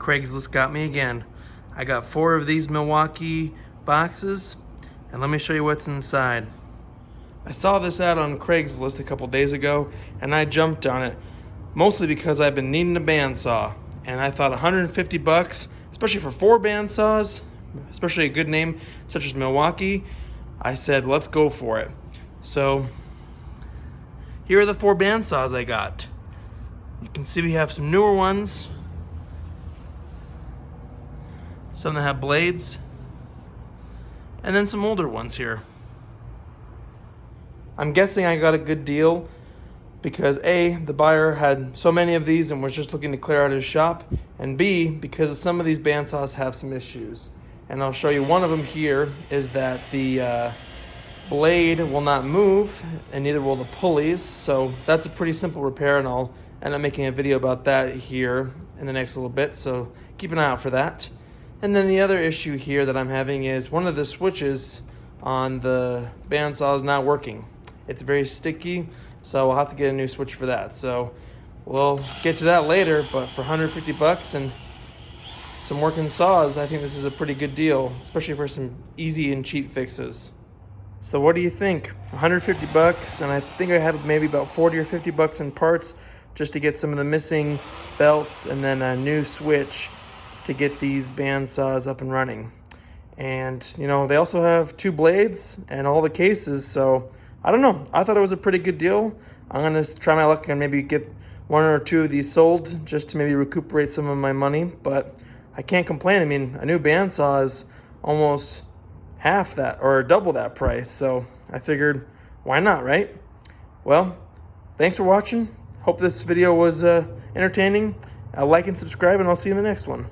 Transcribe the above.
Craigslist got me again. I got 4 of these Milwaukee boxes, and let me show you what's inside. I saw this ad on Craigslist a couple days ago, and I jumped on it, mostly because I've been needing a bandsaw, and I thought 150 bucks, especially for 4 bandsaws, especially a good name such as Milwaukee, I said let's go for it. So here are the 4 bandsaws I got. You can see we have some newer ones, some that have blades, and then some older ones here. I'm guessing I got a good deal because A, the buyer had so many of these and was just looking to clear out his shop, and B, because some of these bandsaws have some issues. And I'll show you one of them here is that the blade will not move, and neither will the pulleys. So that's a pretty simple repair, and I'll end up making a video about that here in the next little bit, so keep an eye out for that. And then the other issue here that I'm having is one of the switches on the bandsaw is not working. It's very sticky, so I'll have to get a new switch for that. So we'll get to that later, but for 150 bucks and some working saws, I think this is a pretty good deal, especially for some easy and cheap fixes. So what do you think? 150 bucks, and I think I had maybe about 40 or 50 bucks in parts just to get some of the missing belts and then a new switch to get these bandsaws up and running. And you know, they also have 2 blades and all the cases, so I don't know. I thought it was a pretty good deal. I'm gonna try my luck and maybe get 1 or 2 of these sold just to maybe recuperate some of my money, but I can't complain. I mean, a new bandsaw is almost half that or double that price, so I figured why not, right? Well, thanks for watching. Hope this video was entertaining. Like and subscribe, and I'll see you in the next one.